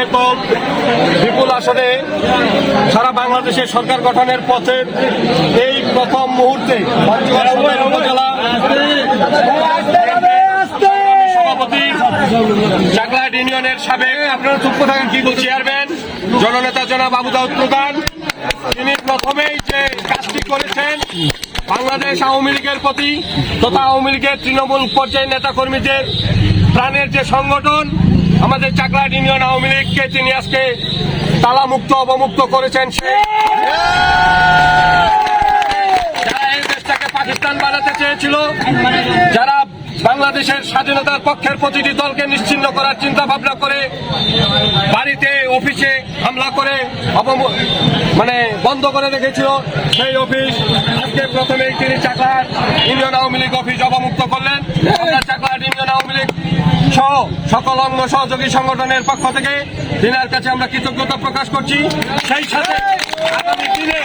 একক বিপুল আসনে সারা বাংলাদেশের সরকার গঠনের পথের এই প্রথম মুহূর্তে উপজেলা সভাপতি চাকলাহাট ইউনিয়নের সাবেক আপনারা চুপ থাকেন কি বলছি চেয়ারম্যান জননেতা জনাব আবু দাউদ প্রধান, তিনি প্রথমেই যে কাজটি করেছেন বাংলাদেশ আওয়ামী লীগের প্রতি তথা আওয়ামী লীগের তৃণমূল পর্যায়ের নেতা কর্মীদের প্রাণের যে সংগঠন আমাদের চাকলাহাট ইউনিয়ন আওয়ামী লীগকে তিনি আজকে তালামুক্ত অবমুক্ত করেছেন। যারা এই দেশটাকে পাকিস্তান বানাতে চেয়েছিল, যারা বাংলাদেশের স্বাধীনতার পক্ষের প্রতিটি দলকে নিশ্চিহ্ন করার চিন্তা ভাবনা করে বাড়িতে অফিসে হামলা করে বন্ধ করে রেখেছিল, সেই অফিস আজকে প্রথমেই তিনি চাকলাহাট ইউনিয়ন আওয়ামী লীগ অফিস অবমুক্ত করলেন। আমরা চাকলাহাট ইউনিয়ন আওয়ামী লীগ সহ সকল অঙ্গ সহযোগী সংগঠনের পক্ষ থেকে তিনার কাছে আমরা কৃতজ্ঞতা প্রকাশ করছি। সেই সাথে আগামী দিনে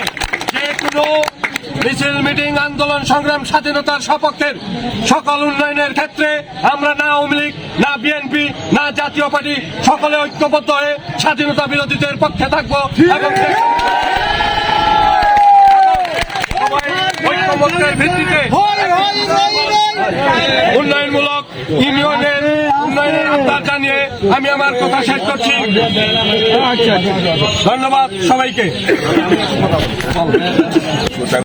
যে কোনো মিছিল মিটিং আন্দোলন সংগ্রাম স্বাধীনতার সপক্ষের সকল উন্নয়নের ক্ষেত্রে আমরা না আওয়ামী লীগ না বিএনপি না জাতীয় পার্টি সকলে ঐক্যবদ্ধ হয়ে স্বাধীনতা বিরোধীদের পক্ষে থাকবো এবং ঐক্যমত্যের ভিত্তিতে উন্নয়নমূলক ইউনিয়নের উন্নয়নের আহ্বান জানিয়ে আমি আমার কথা শেষ করছি। ধন্যবাদ সবাইকে।